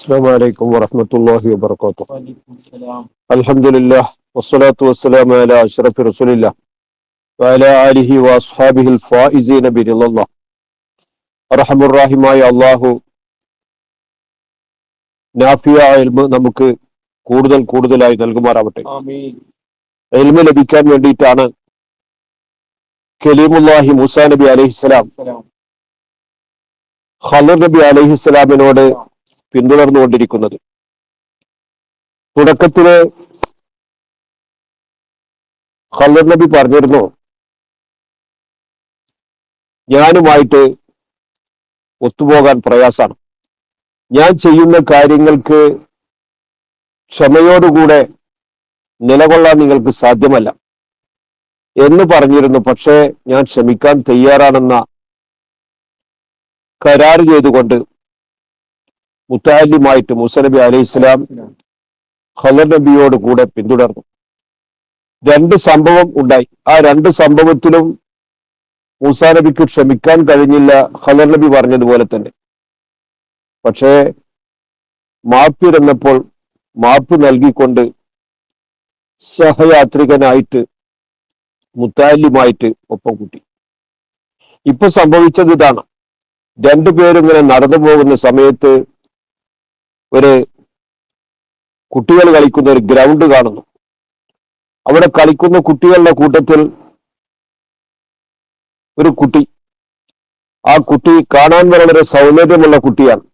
السلام عليكم ورحمة الله وبركاته. الحمد لله والصلاة والسلام على أشرف رسول الله وعلى آله وأصحابه الفائزين برضا الله. അർഹമുർറഹീമായ അല്ലാഹു നാഫിയായ ഇൽമ് നമുക്ക് കൂടുതലായി നൽകുമാറാവട്ടെ. ഇൽമ് ലഭിക്കാൻ വേണ്ടിയിട്ടാണ് കലീമുല്ലാഹി മൂസാ നബി അലൈഹിസ്സലാം ഖളിർ നബി അലൈഹിസ്സലാമിനോട് പിന്തുടർന്നുകൊണ്ടിരിക്കുന്നത്. തുടക്കത്തില് ഖളിർ നബി പറഞ്ഞിരുന്നു, ഞാനുമായിട്ട് ഒത്തുപോകാൻ പ്രയാസാണ്, ഞാൻ ചെയ്യുന്ന കാര്യങ്ങൾക്ക് ക്ഷമയോടുകൂടെ നിലകൊള്ളാൻ നിങ്ങൾക്ക് സാധ്യമല്ല എന്ന് പറഞ്ഞിരുന്നു. പക്ഷേ ഞാൻ ക്ഷമിക്കാൻ തയ്യാറാണെന്ന കരാർ ചെയ്തുകൊണ്ട് മുത്തഅല്ലിമായിട്ട് മൂസാ നബി അലൈഹിസ്സലാം ഖളിർ നബിയോട് കൂടെ പിന്തുടർന്നു. രണ്ട് സംഭവം ഉണ്ടായി. ആ രണ്ട് സംഭവത്തിലും മൂസാ നബിക്ക് ക്ഷമിക്കാൻ കഴിഞ്ഞില്ല, ഖളിർ നബി പറഞ്ഞതുപോലെ തന്നെ. പക്ഷേ മാപ്പിരുന്നപ്പോൾ മാപ്പ് നൽകിക്കൊണ്ട് സഹയാത്രികനായിട്ട് മുത്തഅല്ലിമായിട്ട് ഒപ്പം കൂട്ടി. ഇപ്പൊ സംഭവിച്ചത് ഇതാണ്. രണ്ടുപേരും ഇങ്ങനെ നടന്നു പോകുന്ന സമയത്ത് ഒരു കുട്ടികൾ കളിക്കുന്ന ഒരു ഗ്രൗണ്ട് കാണുന്നു. അവിടെ കളിക്കുന്ന കുട്ടികളുടെ കൂട്ടത്തിൽ ഒരു കുട്ടി, ആ കുട്ടി കാണാൻ വളരെ സൗന്ദര്യമുള്ള കുട്ടിയാണ്.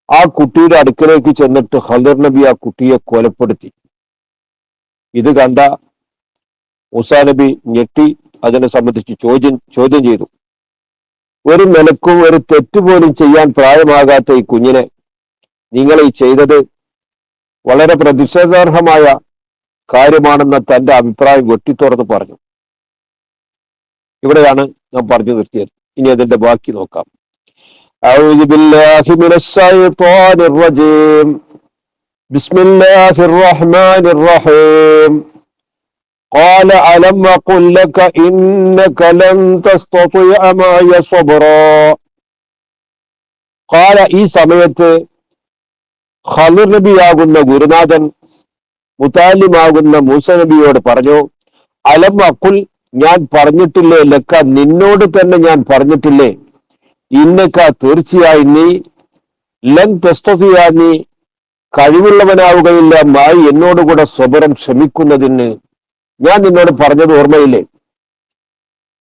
ആ കുട്ടിയുടെ അടുക്കലേക്ക് ചെന്നിട്ട് ഖളിർ നബി ആ കുട്ടിയെ കൊലപ്പെടുത്തി. ഇത് കണ്ട മൂസാ നബി ഞെട്ടി അതിനെ സംബന്ധിച്ച് ചോദ്യം ചെയ്തു. ഒരു നിലക്കും ഒരു തെറ്റുപോലും ചെയ്യാൻ പ്രായമാകാത്ത ഈ കുഞ്ഞിനെ നിങ്ങൾ ഈ ചെയ്തത് വളരെ പ്രതിഷേധാർഹമായ കാര്യമാണെന്ന തന്റെ അഭിപ്രായം വെട്ടിത്തുറന്ന് പറഞ്ഞു. ഇവിടെയാണ് നാം പറഞ്ഞു നിർത്തിയത്. ഇനി അതിന്റെ ബാക്കി നോക്കാം. أعوذ بالله من الشيطان الرجيم بسم الله الرحمن الرحيم قال ألم أقل لك إنك لن تستطيع معي صبرا قال ഈ സമയത്ത് ഖളിർ നബിയാകുന്ന ഗുരുനാഥൻ മുത്തഅല്ലിമാകുന്ന മൂസാ നബിയോട് പറഞ്ഞു, അലം അഖുൽ, ഞാൻ പറഞ്ഞിട്ടില്ലേ, ലക്ക, നിന്നോട് തന്നെ ഞാൻ പറഞ്ഞിട്ടില്ലേ, ഇന്നക്ക, തീർച്ചയായും നീ, ലൻ തസ്തതിയ, നീ കഴിവുള്ളവനാവുകയില്ല, മായി, എന്നോടുകൂടെ സ്വബറൻ, ക്ഷമിക്കുന്നതിന്. ഞാൻ നിന്നോട് പറഞ്ഞത് ഓർമ്മയില്ലേ?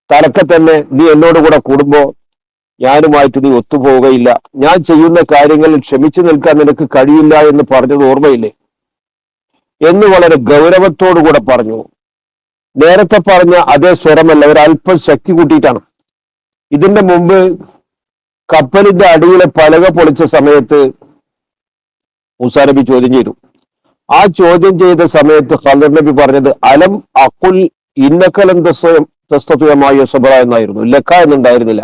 തലക്കെ തന്നെ നീ എന്നോടുകൂടെ കൂടുമ്പോ ഞാനുമായിട്ട് നീ ഒത്തുപോവുകയില്ല, ഞാൻ ചെയ്യുന്ന കാര്യങ്ങളിൽ ക്ഷമിച്ചു നിൽക്കാൻ നിനക്ക് കഴിയില്ല എന്ന് പറഞ്ഞത് ഓർമ്മയില്ലേ എന്ന് വളരെ ഗൗരവത്തോടുകൂടെ പറഞ്ഞു. നേരത്തെ പറഞ്ഞ അതേ സ്വരമല്ല, ഒരല്പം ശക്തി കൂട്ടിയിട്ടാണ്. ഇതിന്റെ മുമ്പ് കപ്പലിന്റെ അടിയിലെ പലക പൊളിച്ച സമയത്ത് മൂസാ നബി ചോദ്യം ചെയ്തു. ആ ചോദ്യം ചെയ്ത സമയത്ത് ഖളിർ നബി പറഞ്ഞത് അലം അഖുൽ ഇന്നക ലൻ തസ്തതിഅ മഅയ സബ്റ എന്നായിരുന്നു, ലക്ക എന്നുണ്ടായിരുന്നില്ല.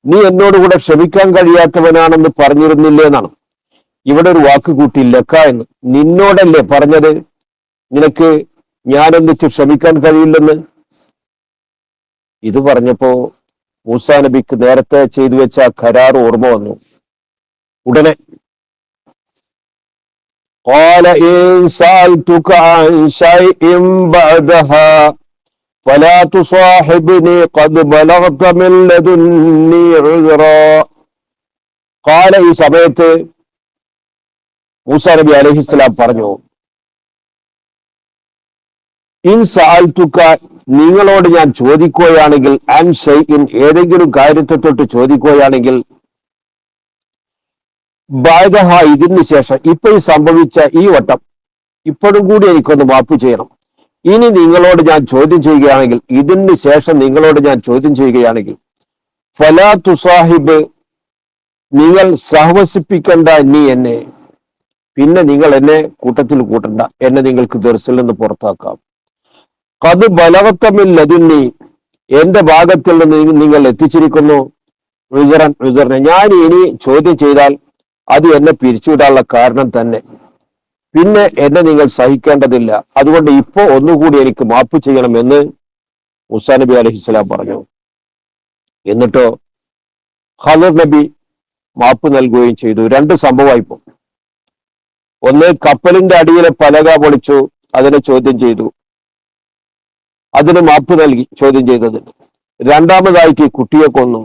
നീ എന്നോടുകൂടെ ക്ഷമിക്കാൻ കഴിയാത്തവനാണെന്ന് പറഞ്ഞിരുന്നില്ലേ എന്നാണ്. ഇവിടെ ഒരു വാക്ക് കൂട്ടി, ലക്ക എന്ന്. നിന്നോടല്ലേ പറഞ്ഞത് നിനക്ക് ഞാനെന്നിച്ച് ക്ഷമിക്കാൻ കഴിയില്ലെന്ന്? ഇത് പറഞ്ഞപ്പോ മൂസാ നബിക്ക് നേരത്തെ ചെയ്തു വെച്ച കരാർ ഓർമ്മ വന്നു. ഉടനെ قال إن سألتك عن شيء بعدها فلا تصاحبني قد بلغت من لدني عذرا. قال, ഈ സമയത്ത് മൂസാ നബി അലൈഹിസ്സലാം പറഞ്ഞു, ഇൻ സഅൽതുക, നിങ്ങളോട് ഞാൻ ചോദിക്കുകയാണെങ്കിൽ, അൻ ഷൈഇൻ, ഏതെങ്കിലും കാര്യത്തെ തൊട്ട് ചോദിക്കുകയാണെങ്കിൽ, ബഅദഹ, ഇതിന് ശേഷം, ഇപ്പൊ ഈ സംഭവിച്ച ഈ വട്ടം ഇപ്പോഴും കൂടി എനിക്കൊന്ന് മാപ്പ് ചെയ്യണം. ഇനി നിങ്ങളോട് ഞാൻ ചോദ്യം ചെയ്യുകയാണെങ്കിൽ, ഇതിന് ശേഷം നിങ്ങളോട് ഞാൻ ചോദ്യം ചെയ്യുകയാണെങ്കിൽ, ഫലാ തുസാഹിബ്, നിങ്ങൾ സഹവസിപ്പിക്കണ്ട നീ എന്നെ, പിന്നെ നിങ്ങൾ എന്നെ കൂട്ടത്തിൽ കൂട്ടണ്ട, എന്നെ നിങ്ങൾക്ക് ദർസിൽ നിന്ന് പുറത്താക്കാം. ഖദ് ബലഗത മിൻ ലദുന്നി, എന്റെ ഭാഗത്തിൽ നിന്ന് നിങ്ങൾ എത്തിച്ചിരിക്കുന്നു, ഉസ്റൻ, ഞാൻ ഇനി ചോദ്യം ചെയ്താൽ അത് എന്നെ പിരിച്ചുവിടാനുള്ള കാരണം തന്നെ, പിന്നെ എന്നെ നിങ്ങൾ സഹിക്കേണ്ടതില്ല. അതുകൊണ്ട് ഇപ്പോ ഒന്നുകൂടി എനിക്ക് മാപ്പ് ചെയ്യണമെന്ന് മൂസാ നബി അലൈഹിസ്സലാം പറഞ്ഞു. എന്നിട്ടോ ഖളിർ നബി മാപ്പ് നൽകുകയും ചെയ്തു. രണ്ട് സംഭവമായിപ്പോ. ഒന്ന്, കപ്പലിന്റെ അടിയിലെ പലക പൊളിച്ചു, അതിനെ ചോദ്യം ചെയ്തു, അതിന് മാപ്പ് നൽകി ചോദ്യം ചെയ്തത്. രണ്ടാമതായിട്ട് ഈ കുട്ടിയെ കൊന്നു.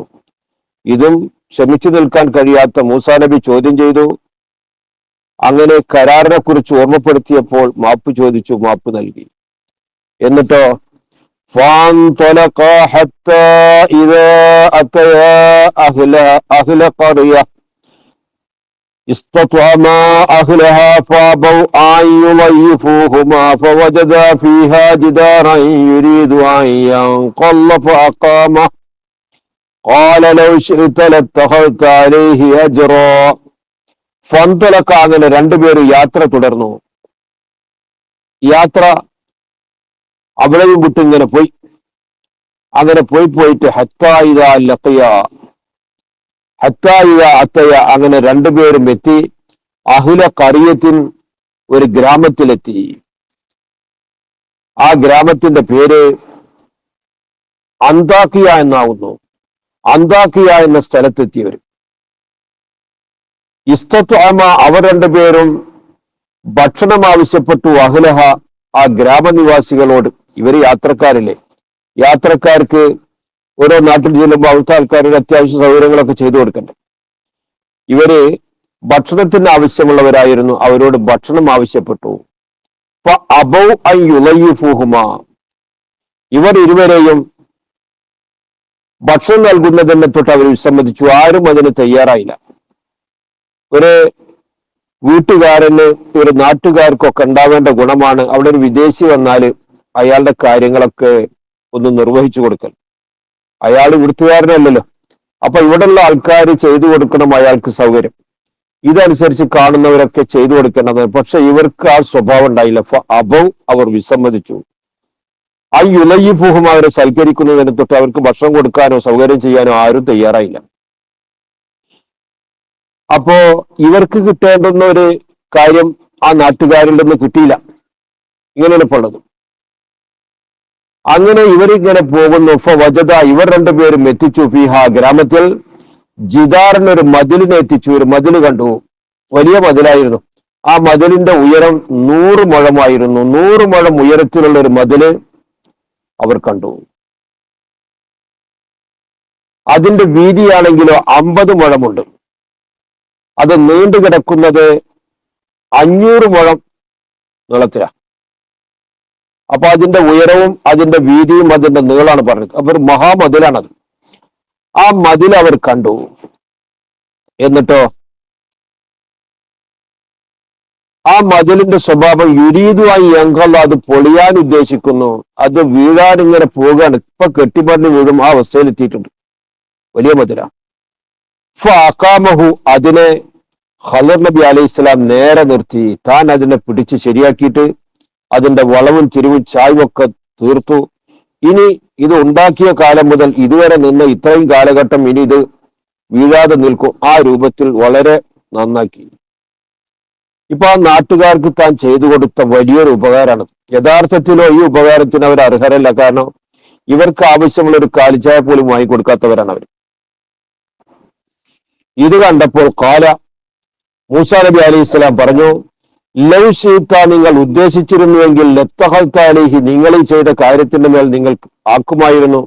ഇതും ക്ഷമിച്ചു നിൽക്കാൻ കഴിയാത്ത മൂസാ നബി ചോദ്യം ചെയ്തു. അങ്ങനെ കരാറിനെ കുറിച്ച് ഓർമ്മപ്പെടുത്തിയപ്പോൾ മാപ്പ് ചോദിച്ചു, മാപ്പ് നൽകി. എന്നിട്ടോ فانطلقا حتى إذا أتيا أهل قرية استطعما أهلها فأبوا أن يضيفوهما فوجدا فيها جدارا يريد أن ينقض فأقامه قال لو شئت لاتخذت عليه أجرا. ഫന്തലക്ക, അങ്ങനെ രണ്ടുപേരും യാത്ര തുടർന്നു. യാത്ര അവിടെയും വിട്ട് ഇങ്ങനെ പോയി. അങ്ങനെ പോയിട്ട് ഹത്തായിദ അത്തയ, അങ്ങനെ രണ്ടുപേരും എത്തി അഹുല ഖറിയത്തിൻ, ഒരു ഗ്രാമത്തിലെത്തി. ആ ഗ്രാമത്തിന്റെ പേര് അന്താക്കിയ എന്നാവുന്നു. അന്താക്കിയ എന്ന സ്ഥലത്തെത്തിയവർ. ഇസ്തത്വമ, അവർ രണ്ടുപേരും ഭക്ഷണം ആവശ്യപ്പെട്ടു. അഹ്ലഹ, ആ ഗ്രാമനിവാസികളോട്. ഇവര് യാത്രക്കാരില്ലേ, യാത്രക്കാർക്ക് ഓരോ നാട്ടിൽ ചെല്ലുമ്പോൾ അവിടുത്തെ ആൾക്കാരുടെ അത്യാവശ്യ സൗകര്യങ്ങളൊക്കെ ചെയ്തു കൊടുക്കണ്ടേ. ഇവര് ഭക്ഷണത്തിന് ആവശ്യമുള്ളവരായിരുന്നു. അവരോട് ഭക്ഷണം ആവശ്യപ്പെട്ടു. അബൗ അൻ യുളയ്യിഫൂഹുമാ, ഇവർ ഇരുവരെയും ഭക്ഷണം നൽകുന്നതിനെ തൊട്ട് അവർ വിസമ്മതിച്ചു. ആരും അതിന് തയ്യാറായില്ല. ഒരു വീട്ടുകാരന്, ഒരു നാട്ടുകാർക്കൊക്കെ ഉണ്ടാവേണ്ട ഗുണമാണ് അവിടെ ഒരു വിദേശി വന്നാൽ അയാളുടെ കാര്യങ്ങളൊക്കെ ഒന്ന് നിർവഹിച്ചു കൊടുക്കൽ. അയാൾ വീട്ടുകാരനല്ലല്ലോ. അപ്പൊ ഇവിടെയുള്ള ആൾക്കാർ ചെയ്തു കൊടുക്കണം അയാൾക്ക് സൗകര്യം. ഇതനുസരിച്ച് കാണുന്നവരൊക്കെ ചെയ്തു കൊടുക്കേണ്ടത്. പക്ഷെ ഇവർക്ക് ആ സ്വഭാവം ഉണ്ടായില്ല. അബൗ, അവർ വിസമ്മതിച്ചു. ആ യുലയ്യിഫൂഹും, അവരെ സൽക്കരിക്കുന്നതിനെ തൊട്ട് അവർക്ക് ഭക്ഷണം കൊടുക്കാനോ സൗകര്യം ചെയ്യാനോ ആരും തയ്യാറായില്ല. അപ്പോ ഇവർക്ക് കിട്ടേണ്ടുന്ന ഒരു കാര്യം ആ നാട്ടുകാരിൽ നിന്ന് കിട്ടിയില്ല. ഇങ്ങനെയാണ് ഇപ്പോൾ ഉള്ളത്. അങ്ങനെ ഇവരിങ്ങനെ പോകുന്നു. വജദ, ഇവർ രണ്ടുപേരും എത്തിച്ചു ഫിഹ, ഗ്രാമത്തിൽ ജിദാറിനൊരു മതിലിനെ എത്തിച്ചു. ഒരു മതിൽ കണ്ടു. വലിയ മതിലായിരുന്നു. ആ മതിലിന്റെ ഉയരം 100 മുഴമായിരുന്നു. 100 മുഴം ഉയരത്തിലുള്ള ഒരു മതില് അവർ കണ്ടു. അതിന്റെ വീതിയാണെങ്കിലോ 50 മുഴമുണ്ട്. അത് നീണ്ടു കിടക്കുന്നത് 500 മുഴം നീളത്തിലാ. അപ്പൊ അതിന്റെ ഉയരവും അതിന്റെ വീതിയും അതിന്റെ നീളാണ് പറഞ്ഞത്. അപ്പൊ ഒരു മഹാമതിലാണത്. ആ മതിൽ അവർ കണ്ടു. എന്നിട്ടോ ആ മതിലിന്റെ സ്വഭാവം യുരീതുമായി എങ്കല്ല, അത് പൊളിയാൻ ഉദ്ദേശിക്കുന്നു. അത് വീഴാൻ ഇങ്ങനെ പോവുകയാണ്. ഇപ്പൊ കെട്ടിപ്പറഞ്ഞ് വീഴും ആ അവസ്ഥയിലെത്തിയിട്ടുണ്ട്. വലിയ മതിലാ. ഫഅഖാമഹു, അതിനെ ഖളർ നബി അലൈഹി സ്വലാം നേരെ നിർത്തി. താൻ അതിനെ പിടിച്ച് ശരിയാക്കിയിട്ട് അതിന്റെ വളവും തിരിവും ചായ്വൊക്കെ തീർത്തു. ഇനി ഇത് ഉണ്ടാക്കിയ കാലം മുതൽ ഇതുവരെ നിന്ന് ഇത്രയും കാലഘട്ടം ഇനി ഇത് വീഴാതെ നിൽക്കും. ആ രൂപത്തിൽ വളരെ നന്നാക്കി. ഇപ്പൊ ആ നാട്ടുകാർക്ക് താൻ ചെയ്തു കൊടുത്ത വലിയൊരു ഉപകാരമാണ്. യഥാർത്ഥത്തിലോ ഈ ഉപകാരത്തിന് അവർ അർഹരല്ല. കാരണം ഇവർക്ക് ആവശ്യമുള്ള ഒരു കാലിച്ചായ പോലും വാങ്ങിക്കൊടുക്കാത്തവരാണ് അവർ. ഇത് കണ്ടപ്പോൾ കാല, മൂസാ നബി അലൈഹി സ്വലാം പറഞ്ഞു, ലൗ ശീത്ത, നിങ്ങൾ ഉദ്ദേശിച്ചിരുന്നുവെങ്കിൽ ലത്തഖൽത അലൈഹി, നിങ്ങൾ ഈ ചെയ്ത കാര്യത്തിന്റെ മേൽ നിങ്ങൾ ആക്കുമായിരുന്നു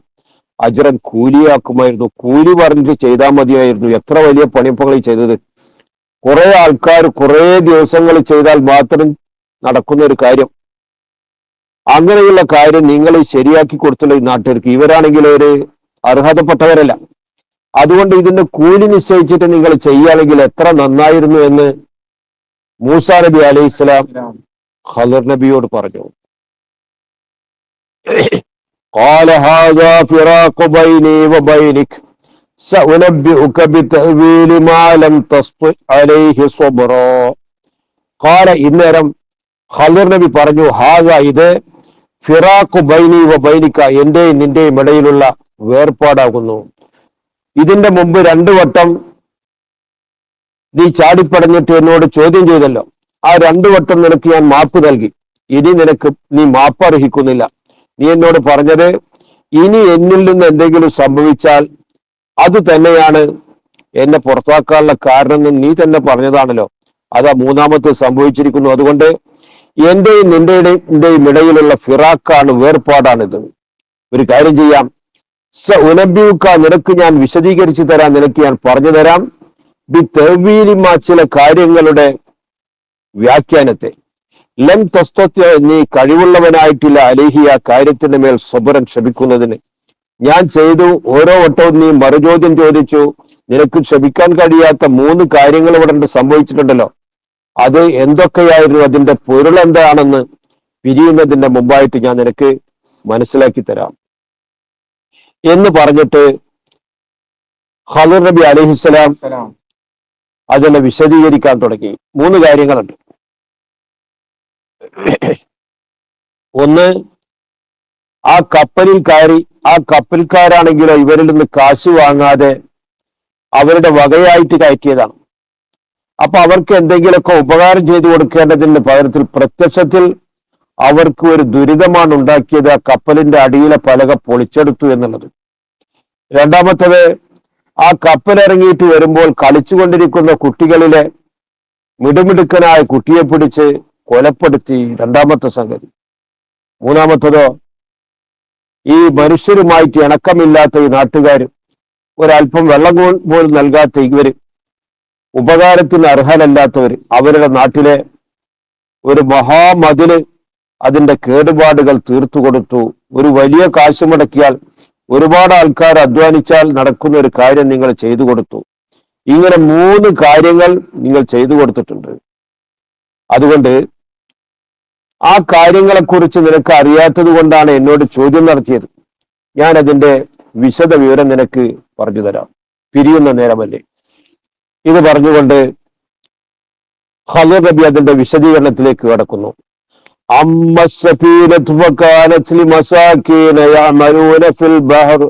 അജ്റൻ, കൂലിയാക്കുമായിരുന്നു. കൂലി പറഞ്ഞിട്ട് ചെയ്താൽ മതിയായിരുന്നു. എത്ര വലിയ പണിപ്പങ്ങൾ ചെയ്തത്. കുറെ ആൾക്കാർ കുറെ ദിവസങ്ങൾ ചെയ്താൽ മാത്രം നടക്കുന്ന ഒരു കാര്യം. അങ്ങനെയുള്ള കാര്യം നിങ്ങൾ ശരിയാക്കി കൊടുത്തുള്ള ഈ നാട്ടുകാർക്ക്. ഇവരാണെങ്കിൽ ഒരു അർഹതപ്പെട്ടവരല്ല. അതുകൊണ്ട് ഇതിന്റെ കൂലി നിശ്ചയിച്ചിട്ട് നിങ്ങൾ ചെയ്യുകയാണെങ്കിൽ എത്ര നന്നായിരുന്നു എന്ന് മൂസാ നബി അലൈഹി സ്വലാം ഖളർ നബിയോട് പറഞ്ഞു. قال هذا فراق بيني وبينك سأنبئك بتأويل ما لم تستطع عليه صبرا. قال, ഇന്നേരം ഖളർ നബി പറഞ്ഞു, ഹാദ, ഇത് ഫിറാഖു ബൈനി വ ബൈനിക, എന്റെയും നിന്റെയും ഇടയിലുള്ള വേർപാടാകുന്നു. ഇതിന്റെ മുമ്പ് 2 വട്ടം നീ ചാടിപ്പടഞ്ഞിട്ട് എന്നോട് ചോദ്യം ചെയ്തല്ലോ. ആ 2 വട്ടം നിനക്ക് ഞാൻ മാപ്പ് നൽകി. ഇനി നീ മാപ്പ് അർഹിക്കുന്നില്ല. നീ എന്നോട് പറഞ്ഞത് ഇനി എന്നിൽ നിന്ന് എന്തെങ്കിലും സംഭവിച്ചാൽ അത് തന്നെയാണ് എന്നെ പുറത്താക്കാനുള്ള കാരണം നീ തന്നെ പറഞ്ഞതാണല്ലോ. അതാ മൂന്നാമത്തെ സംഭവിച്ചിരിക്കുന്നു. അതുകൊണ്ട് എന്റെയും നിന്റെയും ഇടയിലുള്ള ഫിറാക്കാണ്, വേർപാടാണിത്. ഒരു കാര്യം ചെയ്യാം, ഉനബ്ബിയുക, നിനക്ക് ഞാൻ വിശദീകരിച്ചു തരാം, നിനക്ക് ഞാൻ പറഞ്ഞു തരാം. ബി തഅ്വീലിമ, ചില കാര്യങ്ങളുടെ വ്യാഖ്യാനത്തെ. ലം തസ്തത്യ, നീ കഴിവുള്ളവനായിട്ടില്ല, അലൈഹി, ആ കാര്യത്തിന്റെ മേൽ സബറൻ, ക്ഷമിക്കുന്നതിന്. ഞാൻ ചെയ്തു, ഓരോ വട്ടവും നീ മറുചോദ്യം ചോദിച്ചു. നിനക്ക് ക്ഷമിക്കാൻ കഴിയാത്ത 3 കാര്യങ്ങൾ ഇവിടെ സംഭവിച്ചിട്ടുണ്ടല്ലോ. അത് എന്തൊക്കെയായിരുന്നു, അതിന്റെ പൊരുൾ എന്താണെന്ന് പിരിയുന്നതിന്റെ മുമ്പായിട്ട് ഞാൻ നിനക്ക് മനസ്സിലാക്കി തരാം എന്ന് പറഞ്ഞിട്ട് ഖളിർ നബി അലൈഹിസ്സലാം അതിനെ വിശദീകരിക്കാൻ തുടങ്ങി. 3 കാര്യങ്ങളുണ്ട്. ഒന്ന്, ആ കപ്പലിൽ കയറി, ആ കപ്പൽക്കാരാണെങ്കിലോ ഇവരിൽ നിന്ന് കാശ് വാങ്ങാതെ അവരുടെ വകയായിട്ട് കയറ്റിയതാണ്. അപ്പൊ അവർക്ക് എന്തെങ്കിലുമൊക്കെ ഉപകാരം ചെയ്തു കൊടുക്കേണ്ടതിന്റെ പകരത്തിൽ പ്രത്യക്ഷത്തിൽ അവർക്ക് ഒരു ദുരിതമാണ് ഉണ്ടാക്കിയത്, ആ കപ്പലിന്റെ അടിയിലെ പലക പൊളിച്ചെടുത്തു എന്നുള്ളത്. രണ്ടാമത്തത്, ആ കപ്പലിറങ്ങിയിട്ട് വരുമ്പോൾ കളിച്ചുകൊണ്ടിരിക്കുന്ന കുട്ടികളിലെ മിടുമിടുക്കനായ കുട്ടിയെ പിടിച്ച് കൊലപ്പെടുത്തി, രണ്ടാമത്തെ സംഗതി. മൂന്നാമത്തതോ, ഈ മനുഷ്യരുമായിട്ട് ഇണക്കമില്ലാത്ത ഈ നാട്ടുകാർ, ഒരല്പം വെള്ളം പോലും നൽകാത്ത ഇവര്, ഉപകാരത്തിന് അർഹരല്ലാത്തവർ, അവരുടെ നാട്ടിലെ ഒരു മഹാമതില് അതിന്റെ കേടുപാടുകൾ തീർത്തു കൊടുത്തു. ഒരു വലിയ കാശ് മുടക്കിയാൽ, ഒരുപാട് ആൾക്കാർ അധ്വാനിച്ചാൽ നടക്കുന്ന ഒരു കാര്യം നിങ്ങൾ ചെയ്തു കൊടുത്തു. ഇങ്ങനെ 3 കാര്യങ്ങൾ നിങ്ങൾ ചെയ്തു കൊടുത്തിട്ടുണ്ട്. അതുകൊണ്ട് ആ കാര്യങ്ങളെക്കുറിച്ച് നിനക്ക് അറിയാത്തത് കൊണ്ടാണ് എന്നോട് ചോദ്യം നടത്തിയത്. ഞാൻ അതിന്റെ വിശദ വിവരം നിനക്ക് പറഞ്ഞു തരാം, പിരിയുന്ന നേരമല്ലേ. ഇത് പറഞ്ഞുകൊണ്ട് ഖളിർ നബി അതിന്റെ വിശദീകരണത്തിലേക്ക് കടക്കുന്നു. അമ്മ സഫീനതു ഫകാനത് ലിമസാകീന യഅമലൂന ഫിൽ ബഹർ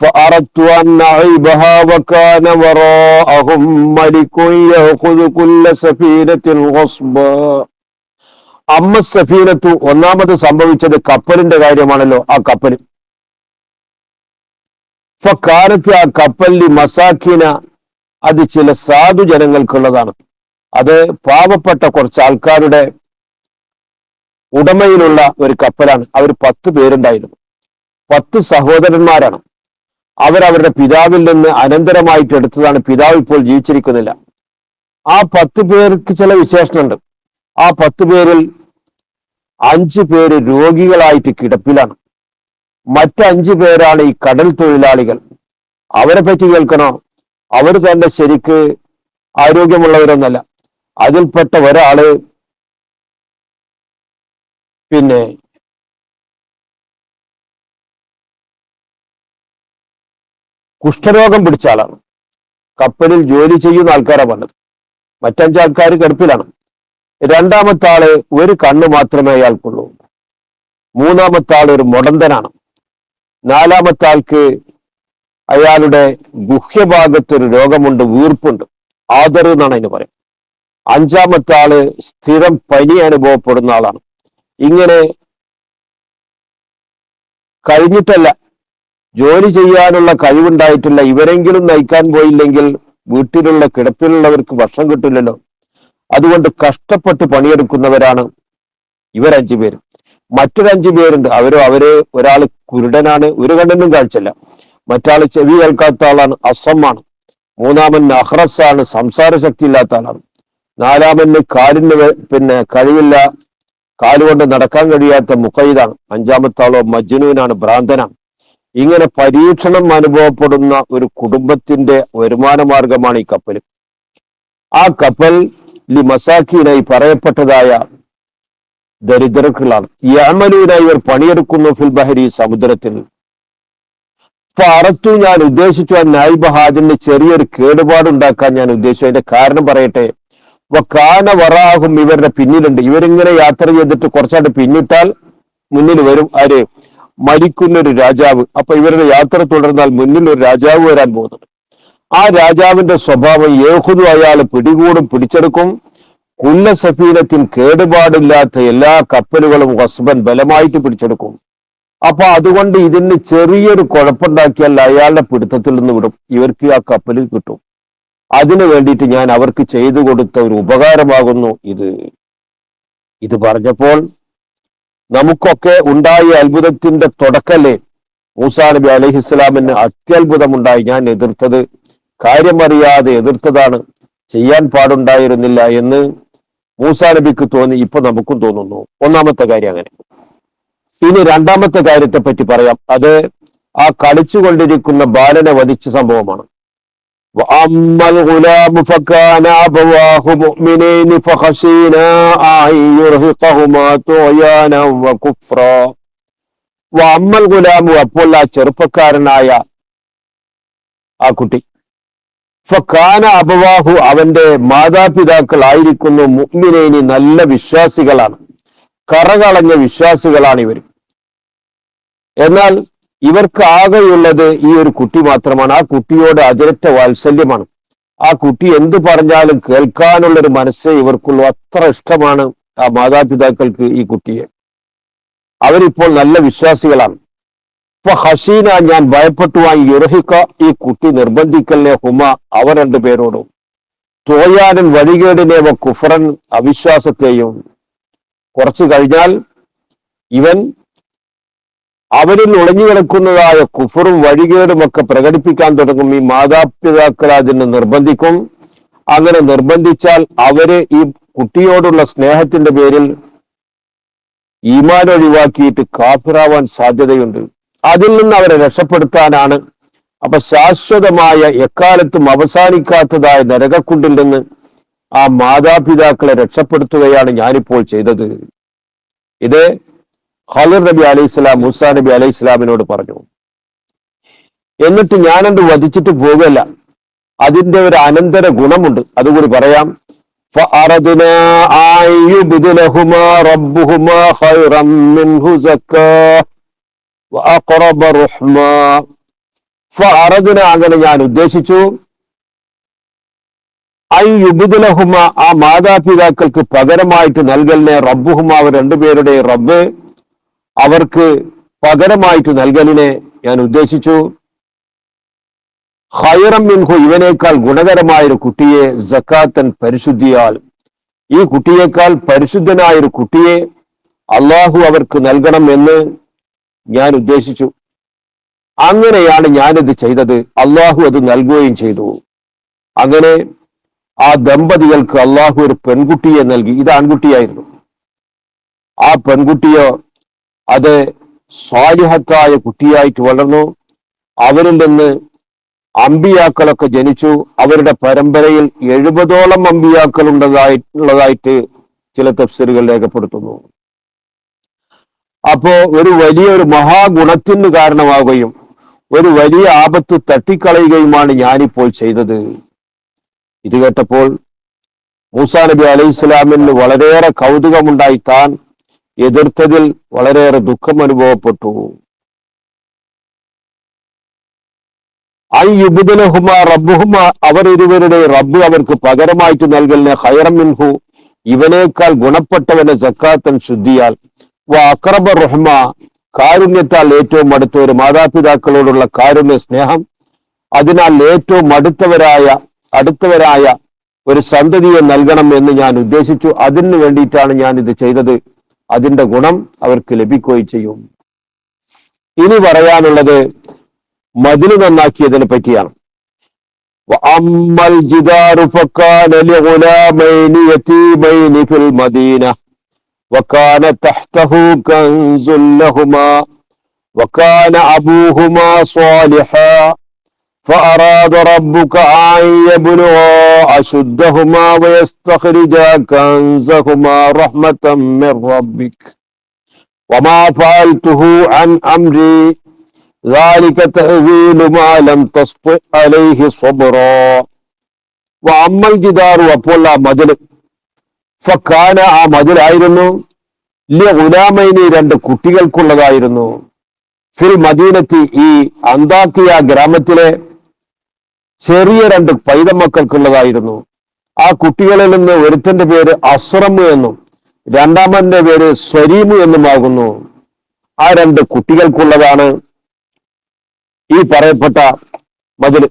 ഫഅറദ്തു അൻ അഇബഹാ വകാന വറാഅഹും മലികുൻ യഖുദു കുല്ല സഫീനത്തിൻ ഗസ്ബാ. അമ്മ സഫീനത്തു, ഒന്നാമത് സംഭവിച്ചത് കപ്പലിന്റെ കാര്യമാണല്ലോ. ആ കപ്പൽ ഫകാനത്ത്, ആ കപ്പലിൽ മസാക്കീന, അത് ചില സാധു ജനങ്ങൾക്കുള്ളതാണ്. അത് പാവപ്പെട്ട കുറച്ച് ആൾക്കാരുടെ ഉടമയിലുള്ള ഒരു കപ്പലാണ്. അവർ 10 പേരുണ്ടായിരുന്നു. 10 സഹോദരന്മാരാണ്. അവരവരുടെ പിതാവിൽ നിന്ന് അനന്തരമായിട്ട് എടുത്തതാണ്. പിതാവ് ഇപ്പോൾ ജീവിച്ചിരിക്കുന്നില്ല. ആ 10 പേർക്ക് ചില വിശേഷണമുണ്ട്. ആ 10 പേരിൽ 5 പേര് രോഗികളായിട്ട് കിടപ്പിലാണ്. മറ്റ് 5 പേരാണ് ഈ കടൽ തൊഴിലാളികൾ. അവരെ പറ്റി കേൾക്കണോ? അവർ തന്നെ ശരിക്ക് ആരോഗ്യമുള്ളവരൊന്നല്ല. അതിൽപ്പെട്ട ഒരാള് പിന്നെ കുഷ്ഠരോഗം പിടിച്ച ആളാണ്. കപ്പലിൽ ജോലി ചെയ്യുന്ന ആൾക്കാരാണ് പറഞ്ഞത്. മറ്റ്5 ആൾക്കാർ കിടപ്പിലാണ്. രണ്ടാമത്തെ ആള് ഒരു കണ്ണ് മാത്രമേ അയാൾക്കുള്ളൂ. മൂന്നാമത്തെ ആൾ ഒരു മുടന്തനാണ്. നാലാമത്തെ ആൾക്ക് അയാളുടെ ഗുഹ്യഭാഗത്തൊരു രോഗമുണ്ട്, വീർപ്പുണ്ട്, ആദർ എന്നാണ് അതിന് പറയും. 5-ാമത്തെ ആള് സ്ഥിരം പനി അനുഭവപ്പെടുന്ന ആളാണ്. ഇങ്ങനെ കഴിഞ്ഞിട്ടല്ല, ജോലി ചെയ്യാനുള്ള കഴിവുണ്ടായിട്ടില്ല. ഇവരെങ്കിലും നയിക്കാൻ പോയില്ലെങ്കിൽ വീട്ടിലുള്ള കിടപ്പിലുള്ളവർക്ക് ഭക്ഷണം കിട്ടില്ലല്ലോ. അതുകൊണ്ട് കഷ്ടപ്പെട്ട് പണിയെടുക്കുന്നവരാണ് ഇവർ 5 പേരും. മറ്റൊരു 5 പേരുണ്ട്. അവര് ഒരാൾ കുരുടനാണ്, ഒരു കണ്ണിനും കാഴ്ചല്ല. മറ്റാള് ചെവി കേൾക്കാത്ത ആളാണ്, അസമാണ്. മൂന്നാമൻ അഹ്റസാണ്, സംസാര ശക്തി ഇല്ലാത്ത ആളാണ്. നാലാമന് കാലിന് കഴിവില്ല, കാലുകൊണ്ട് നടക്കാൻ കഴിയാത്ത മുഖൈദാണ്. 5-ാമത്തെ ആളോ മജ്നൂനാണ്, ഭ്രാന്തനാണ്. ഇങ്ങനെ പരീക്ഷണം അനുഭവപ്പെടുന്ന ഒരു കുടുംബത്തിന്റെ വരുമാന മാർഗമാണ് ഈ കപ്പൽ. ആ കപ്പൽ ലി മസാക്കീനായി പറയപ്പെട്ടതായ ദരിദ്രർക്കുള്ളാണ്. യഅമലൂനായി ഇവർ പണിയെടുക്കുന്നു ഫിൽ ബഹരി, സമുദ്രത്തിൽ. ഫഅറദ്തു, ഞാൻ ഉദ്ദേശിച്ചു, നായിബഹാദിന് ചെറിയൊരു കേടുപാടുണ്ടാക്കാൻ ഞാൻ ഉദ്ദേശിച്ചു. അതിന്റെ കാരണം പറയട്ടെ. വകാന വറാഹും, ഇവരുടെ പിന്നിലുണ്ട്. ഇവരിങ്ങനെ യാത്ര ചെയ്തിട്ട് കുറച്ചായിട്ട് പിന്നിട്ടാൽ മുന്നിൽ വരും ആര്? മരിക്കുന്നൊരു രാജാവ്. അപ്പൊ ഇവരുടെ യാത്ര തുടർന്നാൽ മുന്നിൽ ഒരു രാജാവ് വരാൻ പോകുന്നുണ്ട്. ആ രാജാവിന്റെ സ്വഭാവം യഹുദു, അയാൾ പിടികൂടും, പിടിച്ചെടുക്കും. കുല്ല സഫീനത്തിൻ, കേടുപാടില്ലാത്ത എല്ലാ കപ്പലുകളും വസ്ബൻ, ബലമായിട്ട് പിടിച്ചെടുക്കും. അപ്പൊ അതുകൊണ്ട് ഇതിന് ചെറിയൊരു കുഴപ്പമുണ്ടാക്കിയാൽ അയാളുടെ പിടുത്തത്തിൽ നിന്ന് വിടും, ഇവർക്ക് ആ കപ്പലിൽ കിട്ടും. അതിനു വേണ്ടിയിട്ട് ഞാൻ അവർക്ക് ചെയ്തു കൊടുത്ത ഒരു ഉപകാരമാകുന്നു ഇത് പറഞ്ഞപ്പോൾ നമുക്കൊക്കെ ഉണ്ടായ അത്ഭുതത്തിന്റെ തുടക്കല്ലേ. മൂസാ നബി അലൈഹിസ്സലാമിന് അത്യത്ഭുതമുണ്ടായി. ഞാൻ എതിർത്തത് കാര്യമറിയാതെ എതിർത്തതാണ്, ചെയ്യാൻ പാടുണ്ടായിരുന്നില്ല എന്ന് മൂസാ നബിക്ക് തോന്നി. ഇപ്പൊ നമുക്കും തോന്നുന്നു. ഒന്നാമത്തെ കാര്യം അങ്ങനെ. ഇനി രണ്ടാമത്തെ കാര്യത്തെ പറ്റി പറയാം. അത് ആ കളിച്ചുകൊണ്ടിരിക്കുന്ന ബാലനെ വധിച്ച സംഭവമാണ്. وأما الغلام فكان أبواه مؤمنين فخشينا أن يرهقهما طغيانا وكفرا. وأما الغلام, അപ്പോൾ ആ ചെറുപ്പക്കാരനായ ആ കുട്ടി, ഫകാന അബവാഹു, അവന്റെ മാതാപിതാക്കൾ ആയിരിക്കുന്നു മുഅ്മിനൈനി, നല്ല വിശ്വാസികളാണ്, കറകളഞ്ഞ വിശ്വാസികളാണ് ഇവർ. എന്നാൽ ഇവർക്ക് ആകെയുള്ളത് ഈ ഒരു കുട്ടി മാത്രമാണ്. ആ കുട്ടിയോട് അതിരറ്റ വാത്സല്യമാണ്. ആ കുട്ടി എന്ത് പറഞ്ഞാലും കേൾക്കാനുള്ളൊരു മനസ്സേ ഇവർക്കുള്ളൂ. അത്ര ഇഷ്ടമാണ് ആ മാതാപിതാക്കൾക്ക് ഈ കുട്ടിയെ. അവരിപ്പോൾ നല്ല വിശ്വാസികളാണ്. ഇപ്പൊ ഹസീന, ഞാൻ ഭയപ്പെട്ടു, യുർഹിക്ക, ഈ കുട്ടി നിർബന്ധിക്കല്ലേ, ഹുമ, അവർ രണ്ടുപേരോടും, തോയാനൻ, വഴികേടിനെ, കുഫറൻ, അവിശ്വാസത്തെയും. കുറച്ചു കഴിഞ്ഞാൽ ഇവൻ അവരിൽ ഒളിഞ്ഞു കിടക്കുന്നതായ കുഫറും വഴികേടും ഒക്കെ പ്രകടിപ്പിക്കാൻ തുടങ്ങും. ഈ മാതാപിതാക്കൾ അതിന് നിർബന്ധിക്കും. അങ്ങനെ നിർബന്ധിച്ചാൽ അവര് ഈ കുട്ടിയോടുള്ള സ്നേഹത്തിന്റെ പേരിൽ ഈമാൻ ഒഴിവാക്കിയിട്ട് കാഫിറാവാൻ സാധ്യതയുണ്ട്. അതിൽ നിന്ന് അവരെ രക്ഷപ്പെടുത്താനാണ്. അപ്പൊ ശാശ്വതമായ, എക്കാലത്തും അവസാനിക്കാത്തതായ നരകക്കുണ്ടിൽ നിന്ന് ആ മാതാപിതാക്കളെ രക്ഷപ്പെടുത്തുകയാണ് ഞാനിപ്പോൾ ചെയ്തത്. ഇത് ഖളിർ നബി അലൈഹിസ്സലാം മൂസാ നബി അലൈഹിസ്സലാമിനോട് പറഞ്ഞു. എന്നിട്ട് ഞാനെന്ത് വധിച്ചിട്ട് പോകല്ല, അതിന്റെ ഒരു അനന്തര ഗുണമുണ്ട്, അതുകൂടി പറയാം. فأردنا أن يبدلهما ربهما خيرا منه زكاة وأقرب رحما. فأردنا, അങ്ങനെ ഞാൻ ഉദ്ദേശിച്ചു, അൻ യുബ്ദിലഹുമ, ആ മാതാപിതാക്കൾക്ക് പകരമായിട്ട് നൽകലിനെ, റബ്ബുഹുമ, അവർ രണ്ടുപേരുടെ റബ്ബ്, അവർക്ക് പകരമായിട്ട് നൽകലിനെ ഞാൻ ഉദ്ദേശിച്ചു. ഖൈറൻ മിൻഹു, ഇവനേക്കാൾ ഗുണകരമായൊരു കുട്ടിയെ, സക്കാത്തൻ, പരിശുദ്ധിയാൽ, ഈ കുട്ടിയേക്കാൾ പരിശുദ്ധനായൊരു കുട്ടിയെ അള്ളാഹു അവർക്ക് നൽകണം എന്ന് ഞാൻ ഉദ്ദേശിച്ചു. അങ്ങനെയാണ് ഞാനിത് ചെയ്തത്. അള്ളാഹു അത് നൽകുകയും ചെയ്തു. അങ്ങനെ ആ ദമ്പതികൾക്ക് അള്ളാഹു ഒരു പെൺകുട്ടിയെ നൽകി. ഇത് ആൺകുട്ടിയായിരുന്നു. ആ പെൺകുട്ടിയോ അത് സ്വാലിഹത്തായ കുട്ടിയായിട്ട് വളർന്നു. അവരിൽ നിന്ന് അമ്പിയാക്കളൊക്കെ ജനിച്ചു. അവരുടെ പരമ്പരയിൽ 70ഓളം അമ്പിയാക്കൾ ഉള്ളതായിട്ട് ചില തഫ്സീറുകൾ രേഖപ്പെടുത്തുന്നു. അപ്പോ ഒരു വലിയൊരു മഹാഗുണത്തിന് കാരണമാവുകയും ഒരു വലിയ ആപത്ത് തട്ടിക്കളയുകയുമാണ് ഞാനിപ്പോൾ ചെയ്തത്. ഇത് കേട്ടപ്പോൾ മൂസാ നബി അലൈഹിസ്സലാമിന് വളരെയേറെ കൗതുകമുണ്ടായി. താൻ എതിർത്തതിൽ വളരെയേറെ ദുഃഖം അനുഭവപ്പെട്ടു. ഐ യുബ്ദിലഹുമ റബ്ബുഹുമ, അവർ ഇരുവരുടെ റബ്ബ് അവർക്ക് പകരമായിട്ട് നൽകലിനെ, ഖൈറൻ മിൻഹു, ഇവനേക്കാൾ ഗുണപ്പെട്ടവനെ, സക്കാത്തൻ, ശുദ്ധിയാൽ, വ അഖറബ റഹ്മ, കാരുണ്യത്താൽ ഏറ്റവും അടുത്ത, ഒരു മാതാപിതാക്കളോടുള്ള കാരുണ്യ സ്നേഹം, അതിനാൽ ഏറ്റവും അടുത്തവരായ ഒരു സന്തതിയെ നൽകണം എന്ന് ഞാൻ ഉദ്ദേശിച്ചു. അതിനു വേണ്ടിയിട്ടാണ് ഞാൻ ഇത് ചെയ്തത്. അതിന്റെ ഗുണം അവർക്ക് ലഭിക്കുകയും ചെയ്യും. ഇനി പറയാനുള്ളത് മദിന് നന്നാക്കിയതിനെ പറ്റിയാണ്. വഅമ്മൽ ജിദാറു ഫകാന ലിഗുലാമൈനി യതീമൈനി ഫിൽ മദീന വകാന തഹ്തഹു കൻസുൻ ലഹുമാ വകാന അബൂഹുമാ സ്വാലിഹാ فأراد ربك أن يبلغا أشدهما ويستخرجا كنزهما رحمة من ربك وما فعلته عن أمري ذلك تأويل ما لم تسطع عليه صبرا. وأما الجدار, അപ്പോൾ ആ മതിൽ, ഫകാന, ആ മതിലായിരുന്നു, ലിഗുലാമൈനി, രണ്ട് കുട്ടികൾക്കുള്ളതായിരുന്നു, ഫിൽ മദീനത്തി, ഈ അന്താക്കിയ ഗ്രാമത്തിലെ ചെറിയ രണ്ട് പൈതമക്കൾക്കുള്ളതായിരുന്നു. ആ കുട്ടികളിൽ നിന്ന് ഒരുത്തന്റെ പേര് അസ്റമു എന്നും രണ്ടാമന്റെ പേര് സ്വരീമു എന്നുമാകുന്നു. ആ രണ്ട് കുട്ടികൾക്കുള്ളതാണ് ഈ പറയപ്പെട്ട മതിൽ.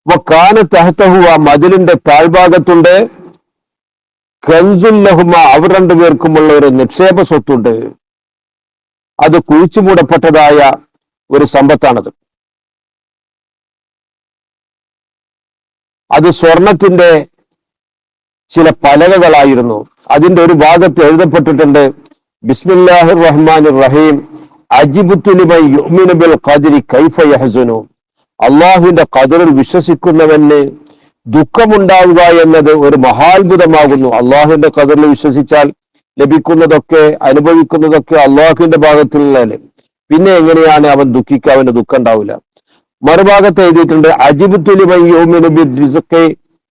വക്കാന തഹ്തഹു, ആ മതിലിന്റെ താഴ്ഭാഗത്തുണ്ട്, കൻസുല്ലഹുമ, അവർ രണ്ടുപേർക്കുമുള്ള ഒരു നിക്ഷേപ സ്വത്തുണ്ട്. അത് കുഴിച്ചു മൂടപ്പെട്ടതായ ഒരു സമ്പത്താണത്. അത് സ്വർണത്തിന്റെ ചില പലകകളായിരുന്നു. അതിന്റെ ഒരു ഭാഗത്ത് എഴുതപ്പെട്ടിട്ടുണ്ട് ബിസ്മില്ലാഹിർ റഹ്മാനിർ റഹീം അജിബ്തു ലിമൻ യുഅ്മിനു ബിൽ ഖദ്രി കൈഫ യഹ്സുനു. അള്ളാഹുവിന്റെ ഖദറിൽ വിശ്വസിക്കുന്നവന് ദുഃഖമുണ്ടാവുക എന്നത് ഒരു മഹാത്ഭുതമാകുന്നു. അള്ളാഹുവിന്റെ ഖദറിൽ വിശ്വസിച്ചാൽ ലഭിക്കുന്നതൊക്കെ അനുഭവിക്കുന്നതൊക്കെ അള്ളാഹുവിന്റെ ഭാഗത്തിൽ നിന്നല്ലേ, പിന്നെ എങ്ങനെയാണ് അവൻ ദുഃഖിക്കുക? അവന് ദുഃഖം ഉണ്ടാവില്ല. മറുഭാഗത്ത് എഴുതിയിട്ടുണ്ട് അജിബ്തു ലിമൻ യുഅ്മിനു ബിർ റിസ്ഖി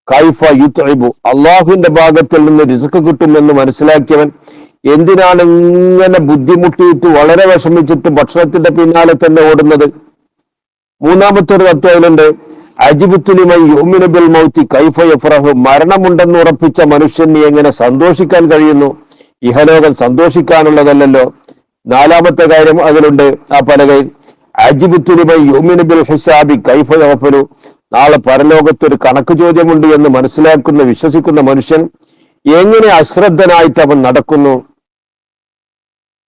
കൈഫ യുത്ഇബു. അള്ളാഹുവിന്റെ ഭാഗത്തിൽ നിന്ന് റിസ്ക് കിട്ടുമെന്ന് മനസ്സിലാക്കിയവൻ എന്തിനാണ് ഇങ്ങനെ ബുദ്ധിമുട്ടിയിട്ട് വളരെ വിഷമിച്ചിട്ട് ഭക്ഷണത്തിന്റെ പിന്നാലെ തന്നെ ഓടുന്നത്? മൂന്നാമത്തെ ഒരു തത്വയിലുണ്ട് അജിബ്തു ലിമൻ യുഅ്മിനു ബിൽ മൗതി കൈഫ യഫ്റഹു. മരണമുണ്ടെന്ന് ഉറപ്പിച്ച മനുഷ്യന് എങ്ങനെ സന്തോഷിക്കാൻ കഴിയുന്നു? ഇഹലോകം സന്തോഷിക്കാനുള്ളതല്ലല്ലോ. നാലാമത്തെ കാര്യം അതിലുണ്ട് ആ പലകയിൽ അജിബ്തു ലിമൻ യുഅ്മിനു ബിൽ ഹിസാബി കൈഫ യഗ്ഫലു. നാളെ പരലോകത്തൊരു കണക്ക് ചോദ്യമുണ്ട് എന്ന് മനസ്സിലാക്കുന്ന വിശ്വസിക്കുന്ന മനുഷ്യൻ എങ്ങനെ അശ്രദ്ധനായിട്ട് അവൻ നടക്കുന്നു?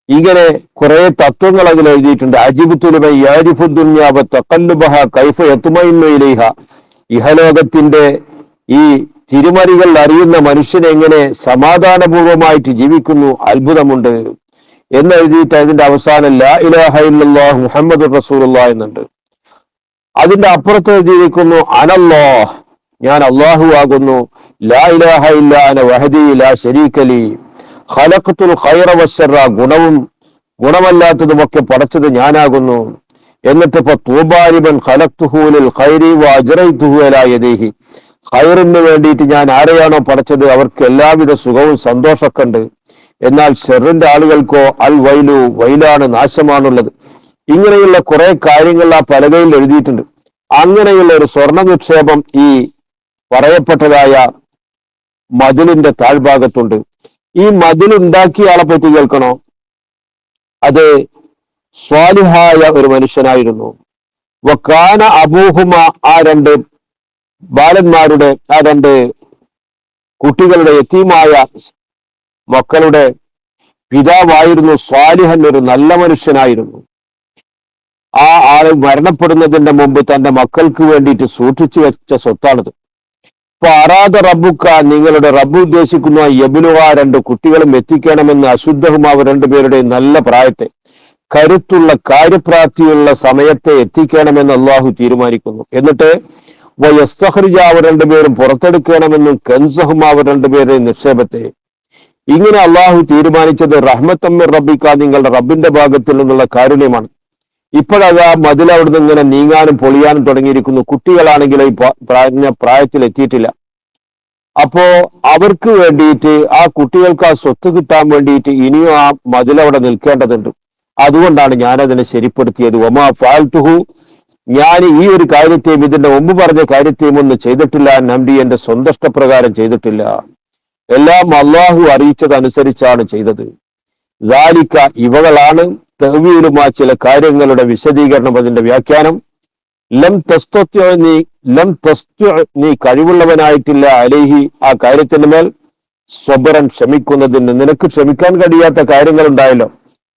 ഇങ്ങനെ കുറെ തത്വങ്ങൾ അതിൽ എഴുതിയിട്ടുണ്ട്. അജിബ്തു ലിമൻ യഅരിഫു ദുനിയ വ തഖല്ലുബഹ കൈഫ യത്മഇന്നു ഇലൈഹ. ഇഹലോകത്തിന്റെ ഈ തിരുമറികൾ അറിയുന്ന മനുഷ്യൻ എങ്ങനെ സമാധാനപൂർവമായിട്ട് ജീവിക്കുന്നു, അത്ഭുതമുണ്ട് എന്ന് എഴുതിയിട്ട് അതിന്റെ അവസാനം ലാ ഇലാഹ ഇല്ലല്ലാഹു മുഹമ്മദുർ റസൂലുള്ളാഹ് എന്നുണ്ട്. അതിന്റെ അപ്പുറത്ത് എഴുതിയിരിക്കുന്നു അനല്ലാഹ്, ഞാൻ അള്ളാഹു ആകുന്നു. ലാ ഇലാഹ ഇല്ലാ അന വഹദി ലാ ശരീക ലി ഖലഖതുൽ ഖൈറ വശർറ, ഗുണവും ഗുണമല്ലാത്തതുമൊക്കെ പടച്ചത് ഞാനാകുന്നു. എന്നിട്ട് ഇപ്പൊ തൂബാലിബൻ ഖലഖ്തുഹു ലിൽ ഖൈരി വ അജ്റൈതുഹു അലാ യദൈഹി. ഖൈറിന് വേണ്ടിയിട്ട് ഞാൻ ആരെയാണോ പടച്ചത് അവർക്ക് എല്ലാവിധ സുഖവും സന്തോഷമൊക്കെ ഉണ്ട്. എന്നാൽ ഷെറിന്റെ ആളുകൾക്കോ അൽ വൈലു, വൈലാണ്, നാശമാണുള്ളത്. ഇങ്ങനെയുള്ള കുറെ കാര്യങ്ങൾ ആ പലകയിൽ എഴുതിയിട്ടുണ്ട്. അങ്ങനെയുള്ള ഒരു സ്വർണ്ണ നിക്ഷേപം ഈ പറയപ്പെട്ടതായ മതിലിന്റെ താഴ്ഭാഗത്തുണ്ട്. ഈ മതിൽ ഉണ്ടാക്കിയ ആളെ പറ്റി കേൾക്കണോ? അത് സ്വാലിഹായ ഒരു മനുഷ്യനായിരുന്നു. വക്കാന അബൂഹുമ, ആ രണ്ട് ബാലന്മാരുടെ, ആ രണ്ട് കുട്ടികളുടെ യതീമായ മക്കളുടെ പിതാവായിരുന്നു സ്വാലിഹൻ, ഒരു നല്ല മനുഷ്യനായിരുന്നു. ആ ആള് മരണപ്പെടുന്നതിന്റെ മുമ്പ് തന്റെ മക്കൾക്ക് വേണ്ടിയിട്ട് സൂക്ഷിച്ചു വെച്ച സ്വത്താണിത്. ഇപ്പൊ അറാദ റബ്ബുക്ക, നിങ്ങളുടെ റബ്ബ് ഉദ്ദേശിക്കുന്ന യബ്ലുഹ, രണ്ട് കുട്ടികളും എത്തിക്കണമെന്ന് അശുദ്ധഹും അവർ രണ്ടുപേരുടെയും നല്ല പ്രായത്തെ, കരുത്തുള്ള കാര്യപ്രാപ്തിയുള്ള സമയത്തെ എത്തിക്കണമെന്ന് അള്ളാഹു തീരുമാനിക്കുന്നു. എന്നിട്ട് വയസ്തഖ്രിജ, അവർ രണ്ടുപേരും പുറത്തെടുക്കണമെന്നും കൻസഹും അവർ രണ്ടുപേരുടെയും നിക്ഷേപത്തെ. ഇങ്ങനെ അള്ളാഹു തീരുമാനിച്ചത് റഹ്മത്തമ്മിർ റബ്ബിക്ക, നിങ്ങളുടെ റബ്ബിന്റെ ഭാഗത്തിൽ നിന്നുള്ള കാരുണ്യമാണ്. ഇപ്പോഴത് ആ മതിൽ അവിടുന്ന് ഇങ്ങനെ നീങ്ങാനും പൊളിയാനും തുടങ്ങിയിരിക്കുന്നു. കുട്ടികളാണെങ്കിൽ ഈ പ്രായത്തിൽ എത്തിയിട്ടില്ല. അപ്പോ അവർക്ക് വേണ്ടിയിട്ട്, ആ കുട്ടികൾക്ക് ആ സ്വത്ത് കിട്ടാൻ വേണ്ടിയിട്ട് ഇനിയും ആ മതിൽ അവിടെ നിൽക്കേണ്ടതുണ്ട്. അതുകൊണ്ടാണ് ഞാനതിനെ ശരിപ്പെടുത്തിയത്. ഒമാ ഫാൽത്തുഹു, ഞാൻ ഈ ഒരു കാര്യത്തെയും ഇതിന്റെ മുമ്പ് പറഞ്ഞ കാര്യത്തെയും ഒന്നും ചെയ്തിട്ടില്ല. നമ്പി എന്റെ സ്വന്തം ഇഷ്ടപ്രകാരം ചെയ്തിട്ടില്ല, എല്ലാം അള്ളാഹു അറിയിച്ചതനുസരിച്ചാണ് ചെയ്തത്. ദാലിക, ഇവകളാണ് തഹ്വീലുമാ, ചില കാര്യങ്ങളുടെ വിശദീകരണം, അതിന്റെ വ്യാഖ്യാനം. ലം തസ്ത്യ, നീ കഴിവുള്ളവനായിട്ടില്ല, അലൈഹി, ആ കാര്യത്തിന് മേൽ, സ്വബറൻ, ക്ഷമിക്കുന്നതിന്. നിനക്ക് ക്ഷമിക്കാൻ കഴിയാത്ത കാര്യങ്ങൾ ഉണ്ടായല്ലോ,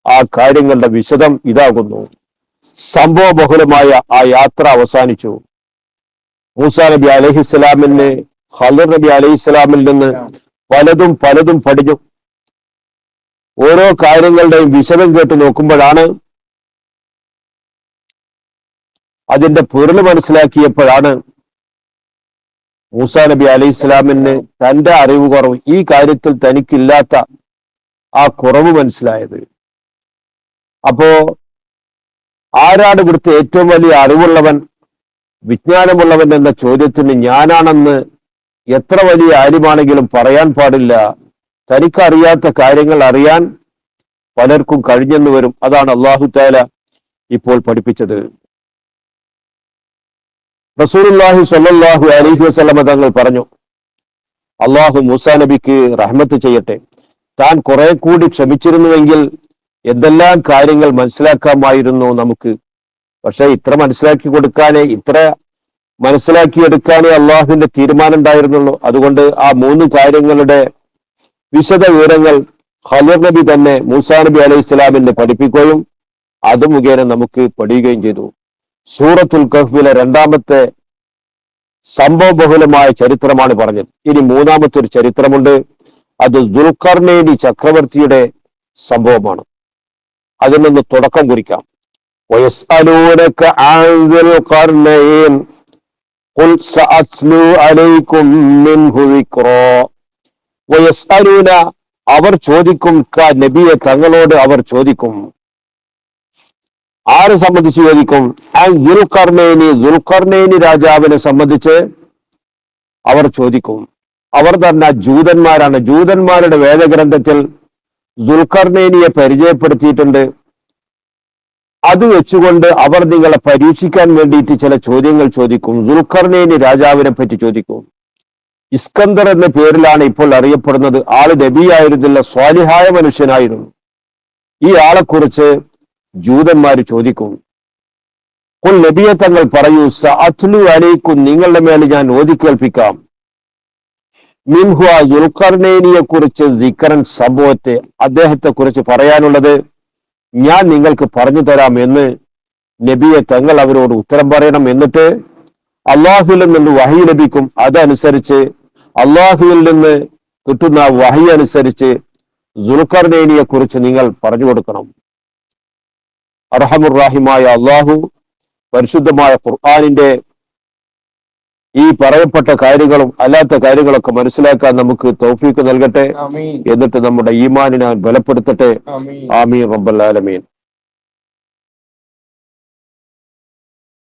ആ കാര്യങ്ങളുടെ വിശദം ഇതാകുന്നു. സംഭവ ബഹുലമായ ആ യാത്ര അവസാനിച്ചു. മൂസാ നബി അലൈഹിസ്സലാമിന് ഖളിർ നബി അലൈഹിസ്സലാമിൽ നിന്ന് പലതും പഠിച്ചു. ഓരോ കാര്യങ്ങളുടെയും വിശദം കേട്ട് നോക്കുമ്പോഴാണ്, അതിന്റെ പൊരുൾ മനസ്സിലാക്കിയപ്പോഴാണ് മൂസാ നബി അലൈഹി സ്വലാമിന് തന്റെ അറിവ് കുറവ്, ഈ കാര്യത്തിൽ തനിക്കില്ലാത്ത ആ കുറവ് മനസ്സിലായത്. അപ്പോ ആരാണ് ഇവിടുത്തെ ഏറ്റവും വലിയ അറിവുള്ളവൻ, വിജ്ഞാനമുള്ളവൻ എന്ന ചോദ്യത്തിന് ഞാനാണെന്ന് എത്ര വലിയ ആര്യമാണെങ്കിലും പറയാൻ പാടില്ല. തനിക്കറിയാത്ത കാര്യങ്ങൾ അറിയാൻ പലർക്കും കഴിഞ്ഞെന്ന് വരും. അതാണ് അല്ലാഹു തആല ഇപ്പോൾ പഠിപ്പിച്ചത്. റസൂലുള്ളാഹി സ്വല്ലല്ലാഹു അലൈഹി വസല്ലമ തങ്ങൾ പറഞ്ഞു, അള്ളാഹു മൂസാ നബിക്ക് റഹ്മത്ത് ചെയ്യട്ടെ, താൻ കുറെ കൂടി ക്ഷമിച്ചിരുന്നുവെങ്കിൽ എന്തെല്ലാം കാര്യങ്ങൾ മനസ്സിലാക്കാമായിരുന്നു നമുക്ക്. പക്ഷെ ഇത്ര മനസ്സിലാക്കി കൊടുക്കാനേ, ഇത്ര മനസ്സിലാക്കിയെടുക്കാനേ അള്ളാഹുവിന്റെ തീരുമാനം ഉണ്ടായിരുന്നുള്ളൂ. അതുകൊണ്ട് ആ 3 കാര്യങ്ങളുടെ വിശദ വിവരങ്ങൾ ഖളിർ നബി തന്നെ മൂസാ നബി അലൈഹി ഇസ്ലാമിനെ പഠിപ്പിക്കുകയും അത് മുഖേന നമുക്ക് പഠിക്കുകയും ചെയ്തു. സൂറത്തുൽ കഹ്ഫിലെ 2ാമത്തെ സംഭവബഹുലമായ ചരിത്രമാണ് പറഞ്ഞത്. ഇനി 3ാമത്തെ ഒരു ചരിത്രമുണ്ട്. അത് ദുൽഖർനൈനി ചക്രവർത്തിയുടെ സംഭവമാണ്. അതിൽ നിന്ന് തുടക്കം കുറിക്കാം. വയസ്അലൂനക അൻ ദുൽഖർനൈൻ ഖുൽ സഅത്ലു അലൈക്കും മിൻഹു ദിക്റാ. വയസ്അലൂന അവർ ചോദിക്കും, നബിയെ തങ്ങളോട് അവർ ചോദിക്കും. ആരെ സംബന്ധിച്ച് ചോദിക്കും? ദുൽഖർനൈനി രാജാവിനെ സംബന്ധിച്ച് അവർ ചോദിക്കും. അവർ തന്നെ ജൂതന്മാരാണ്. ജൂതന്മാരുടെ വേദഗ്രന്ഥത്തിൽ ദുൽഖർനൈനിയെ പരിചയപ്പെടുത്തിയിട്ടുണ്ട്. അത് വെച്ചുകൊണ്ട് അവർ നിങ്ങളെ പരീക്ഷിക്കാൻ വേണ്ടിയിട്ട് ചില ചോദ്യങ്ങൾ ചോദിക്കും. ദുൽഖർനൈനി രാജാവിനെ പറ്റി ചോദിക്കും. ഇസ്കന്ദർ എന്ന പേരിലാണ് ഇപ്പോൾ അറിയപ്പെടുന്നത്. ആള് നബിയായിരുന്നില്ല, സ്വാലിഹായ മനുഷ്യനായിരുന്നു. ഈ ആളെക്കുറിച്ച് ജൂതന്മാര് ചോദിക്കും. ഖുൽ നബിയെ തങ്ങൾ പറയൂ, സഅത്ലു അലൈക്കും നിങ്ങളുടെ മേൽ ഞാൻ ഓതി കേൾപ്പിക്കാം, മിൻഹു ദുൽഖർനൈനിയെ കുറിച്ച് ദിക്റൻ സംഭവത്തെ, അദ്ദേഹത്തെ കുറിച്ച് പറയാനുള്ളത് ഞാൻ നിങ്ങൾക്ക് പറഞ്ഞു തരാം എന്ന് നബിയെ തങ്ങൾ അവരോട് ഉത്തരം പറയണം. എന്നിട്ട് അള്ളാഹുവിൽ നിന്ന് വഹി ലഭിക്കും. അതനുസരിച്ച് അള്ളാഹുവിൽ നിന്ന് കിട്ടുന്ന വഹി അനുസരിച്ച് ദുൽഖർനൈനിയെ കുറിച്ച് നിങ്ങൾ പറഞ്ഞു കൊടുക്കണം. അർഹമുർ-റഹീമായ അള്ളാഹു പരിശുദ്ധമായ ഖുർആനിന്റെ ഈ പറയപ്പെട്ട കാര്യങ്ങളും അല്ലാത്ത കാര്യങ്ങളൊക്കെ മനസ്സിലാക്കാൻ നമുക്ക് തൗഫീഖ് നൽകട്ടെ. എന്നിട്ട് നമ്മുടെ ഈമാനിനെ ബലപ്പെടുത്തട്ടെ. ആമീൻ റബ്ബൽ ആലമീൻ.